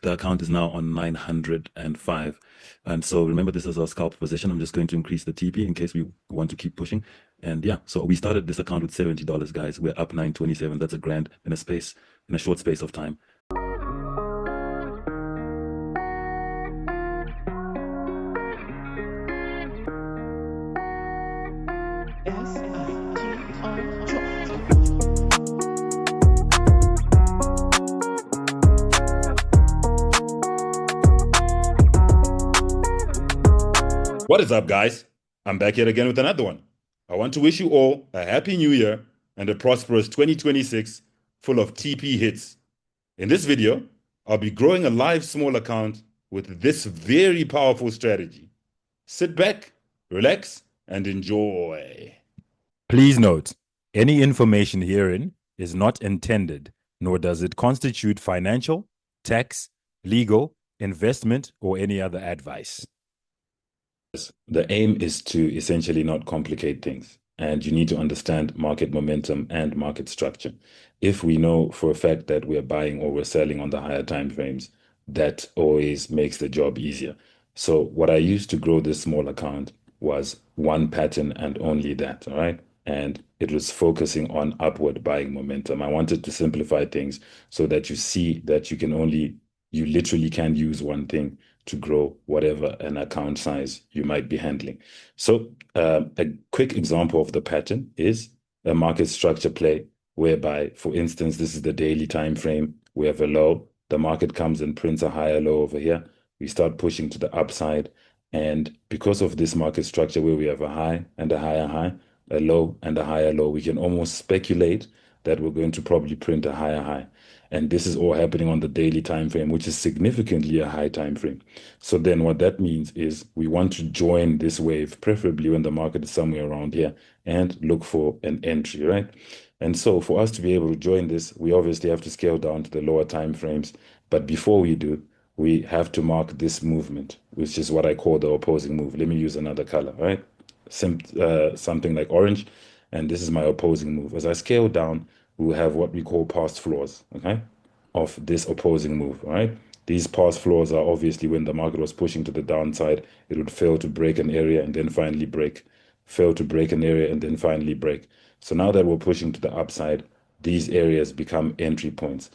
the account is now on 905. And so remember, this is our scalp position. I'm just going to increase the TP in case we want to keep pushing. And yeah, so we started this account with $70, guys. We're up 927. That's a grand in a short space of time. What is up, guys? I'm back yet again with another one. I want to wish you all a happy new year and a prosperous 2026 full of TP hits. In this video, I'll be growing a live small account with this very powerful strategy. Sit back, relax, and enjoy. Please note, any information herein is not intended, nor does it constitute financial, tax, legal, investment, or any other advice. The aim is to essentially not complicate things, and you need to understand market momentum and market structure. If we know for a fact that we're buying or we're selling on the higher time frames, that always makes the job easier. So what I used to grow this small account was one pattern and only that, all right? And it was focusing on upward buying momentum. I wanted to simplify things so that you see that you literally can use one thing to grow whatever an account size you might be handling. So a quick example of the pattern is a market structure play whereby, for instance, this is the daily time frame. We have a low. The market comes and prints a higher low over here. We start pushing to the upside. And because of this market structure where we have a high and a higher high, a low and a higher low, we can almost speculate that we're going to probably print a higher high. And this is all happening on the daily time frame, which is significantly a high time frame. So then what that means is we want to join this wave, preferably when the market is somewhere around here, and look for an entry, right? And so for us to be able to join this, we obviously have to scale down to the lower time frames. But before we do, we have to mark this movement, which is what I call the opposing move. Let me use another color, right? Something like orange. And this is my opposing move. As I scale down, we will have what we call past floors, okay, of this opposing move, right? These past floors are obviously when the market was pushing to the downside, it would fail to break an area and then finally break, fail to break an area and then finally break. So now that we're pushing to the upside, these areas become entry points.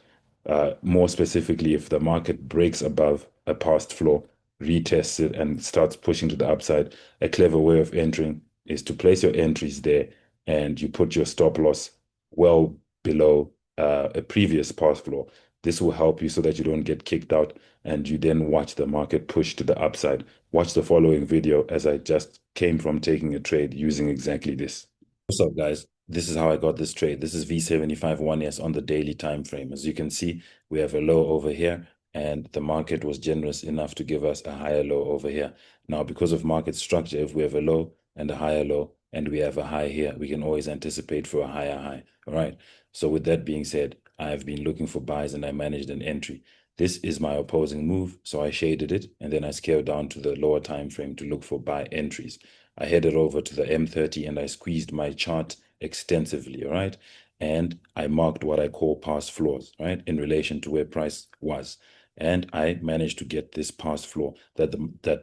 More specifically, if the market breaks above a past floor, retests it and starts pushing to the upside, a clever way of entering is to place your entries there and you put your stop loss well below a previous past floor. This will help you so that you don't get kicked out and you then watch the market push to the upside. Watch the following video as I just came from taking a trade using exactly this. What's up, guys? This is how I got this trade. This is V75 1S on the daily time frame. As you can see, we have a low over here and the market was generous enough to give us a higher low over here. Now, because of market structure, if we have a low and a higher low and we have a high here, we can always anticipate for a higher high. All right. So with that being said, I have been looking for buys and I managed an entry. This is my opposing move, so I shaded it and then I scaled down to the lower time frame to look for buy entries. I headed over to the M30 and I squeezed my chart extensively, all right? And I marked what I call past floors, right, in relation to where price was. And I managed to get this past floor that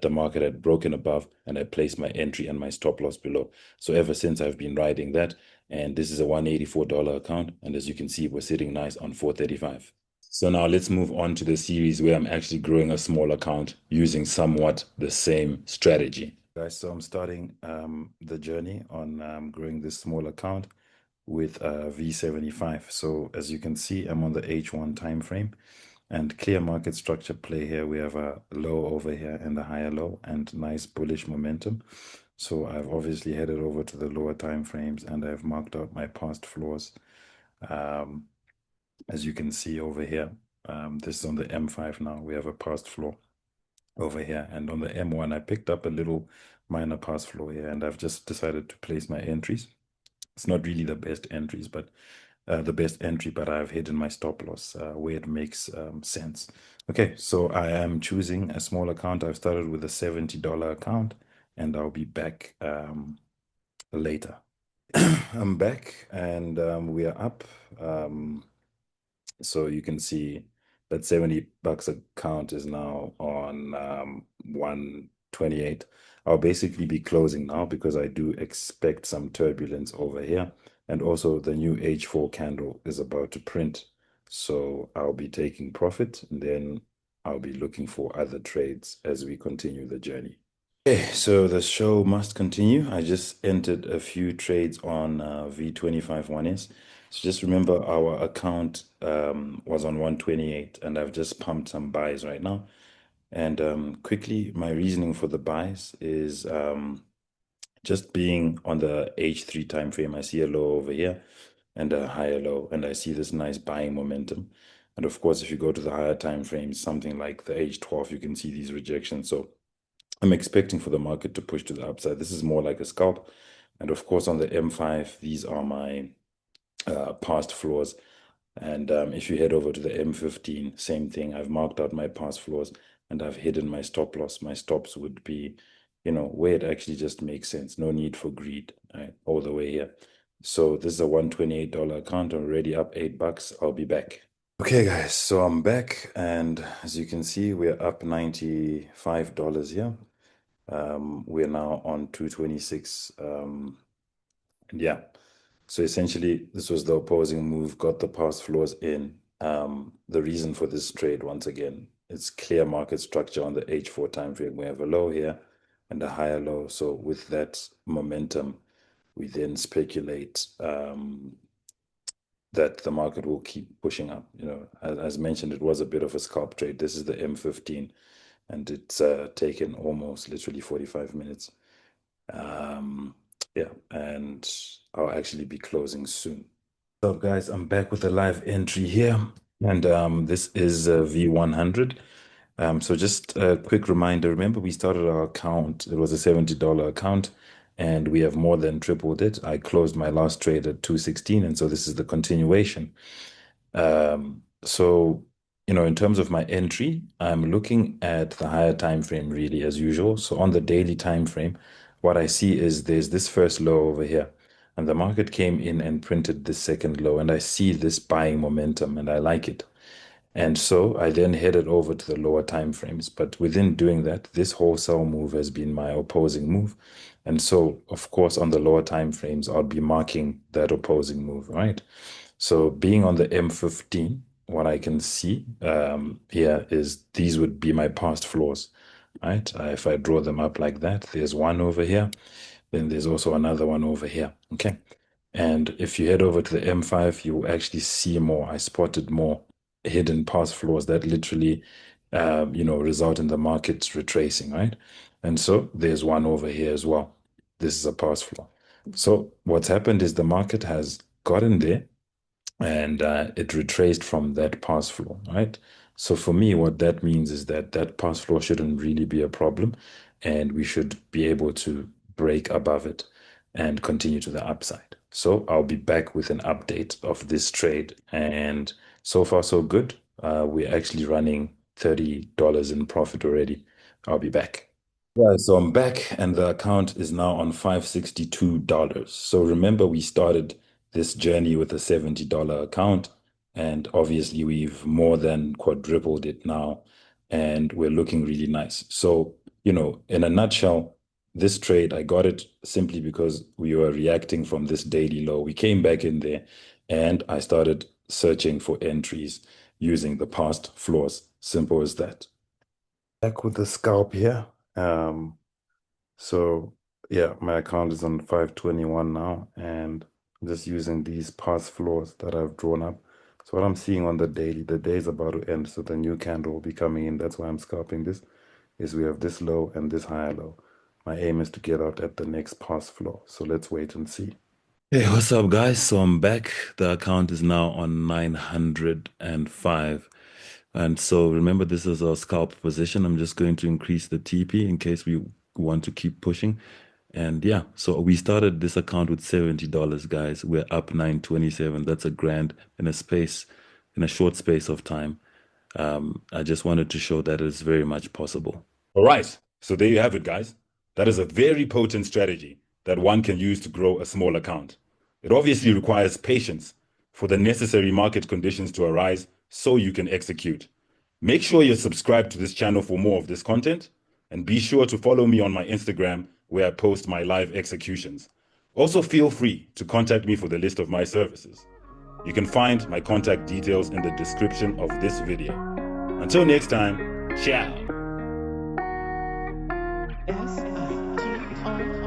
the market had broken above, and I placed my entry and my stop loss below. So ever since I've been riding that, and this is a $184 account, and as you can see, we're sitting nice on 435. So now let's move on to the series where I'm actually growing a small account using somewhat the same strategy. Guys, so I'm starting the journey on growing this small account with V75. So as you can see, I'm on the H1 time frame and clear market structure play here. We have a low over here and a higher low and nice bullish momentum. So I've obviously headed over to the lower time frames and I've marked out my past floors. As you can see over here, this is on the M5 now. We have a past floor over here, and on the M1 I picked up a little minor past floor here, and I've just decided to place my entries. It's not really the best entries, but the best entry, but I've hidden my stop loss where it makes sense. Okay, so I am choosing a small account. I've started with a $70 account and I'll be back later. I'm back and we are up. So you can see That $70 account is now on 128. I'll basically be closing now because I do expect some turbulence over here. And also the new H4 candle is about to print. So I'll be taking profit and then I'll be looking for other trades as we continue the journey. Okay, so the show must continue. I just entered a few trades on V25 1S. So just remember our account was on 128 and I've just pumped some buys right now. And quickly, my reasoning for the buys is just being on the H3 time frame. I see a low over here and a higher low, and I see this nice buying momentum. And of course, if you go to the higher time frames, something like the H12, you can see these rejections. So I'm expecting for the market to push to the upside. This is more like a scalp. And of course, on the M5, these are my past floors. And if you head over to the M15, same thing. I've marked out my past floors and I've hidden my stop loss. My stops would be, where it actually just makes sense. No need for greed, right? All the way here. So this is a $128 account. I'm already up $8. I'll be back. Okay, guys, so I'm back, and as you can see, we're up $95 here. We're now on 226. And yeah, so essentially, this was the opposing move, got the past floors in. The reason for this trade, once again, it's clear market structure on the H4 time frame. We have a low here and a higher low. So with that momentum, we then speculate that the market will keep pushing up. As mentioned, it was a bit of a scalp trade. This is the M15, and it's taken almost literally 45 minutes. Yeah, and I'll actually be closing soon. So guys, I'm back with a live entry here, and this is V100. So just a quick reminder, remember we started our account, it was a $70 account, and we have more than tripled it. I closed my last trade at 216, and so this is the continuation. So, in terms of my entry, I'm looking at the higher time frame really as usual. So on the daily time frame, what I see is there's this first low over here, and the market came in and printed this second low, and I see this buying momentum, and I like it. And so I then headed over to the lower time frames. But within doing that, this wholesale move has been my opposing move. And so, of course, on the lower time frames, I'll be marking that opposing move, right? So being on the M15, what I can see here is these would be my past floors, right? If I draw them up like that, there's one over here, then there's also another one over here, okay? And if you head over to the M5, you will actually see more. I spotted more hidden past floors that literally, result in the markets retracing, right? And so there's one over here as well. This is a past floor. So what's happened is the market has gotten there and it retraced from that pass floor, right? So for me, what that means is that that pass floor shouldn't really be a problem, and we should be able to break above it and continue to the upside. So I'll be back with an update of this trade, and so far so good. We're actually running $30 in profit already. I'll be back. Yeah, so I'm back and the account is now on $562. So remember, we started this journey with a $70 account, and obviously we've more than quadrupled it now, and we're looking really nice. So, in a nutshell, this trade, I got it simply because we were reacting from this daily low. We came back in there and I started searching for entries using the past floors. Simple as that. Back with the scalp here. So yeah, my account is on 521 now, and I'm just using these past floors that I've drawn up. So what I'm seeing on the daily, the day is about to end, so the new candle will be coming in. That's why I'm scalping this, is we have this low and this higher low. My aim is to get out at the next past floor. So let's wait and see. Hey, what's up, guys? So I'm back. The account is now on 905. And so remember, this is our scalp position. I'm just going to increase the TP in case we want to keep pushing. And yeah, so we started this account with $70, guys. We're up 927. That's a grand in a short space of time. I just wanted to show that it's very much possible. All right, so there you have it, guys. That is a very potent strategy that one can use to grow a small account. It obviously requires patience for the necessary market conditions to arise so you can execute. Make sure you're subscribed to this channel for more of this content, and be sure to follow me on my Instagram where I post my live executions. Also, feel free to contact me for the list of my services. You can find my contact details in the description of this video. Until next time, ciao. SITO